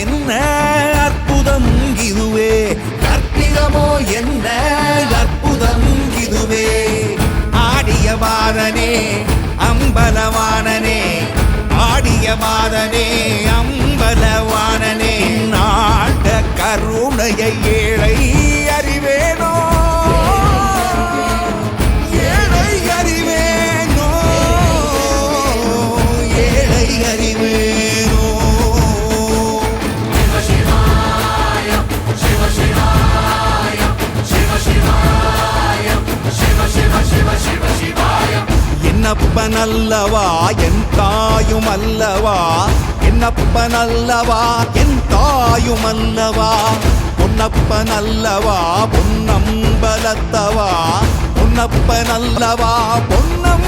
என்ன அற்புதம் இதுவே, கற்பிதமோ என்ன அற்புதம் இதுவே. ஆடிய பாதனே அம்பலவானனே, ஆடிய பாதனே அம்பலவானனே, நாட கருணையை ஏழை அறிவேனோ, ஏழை அறிவேனோ, ஏழை அறிவேனோ. சிவ சிவாய சிவ சிவாய சிவ சிவாய சிவ சிவ சிவ சிவ சிவாய. என்னப்பன் அல்லவா என் தாயும் அல்லவா, என்னப்பன் அல்லவா என் தாயும் அல்லவா, பொன்னப்பன் அல்லவா பொன்னம்பலத்தவா, பொன்னப்பன் அல்லவா பொன்னம்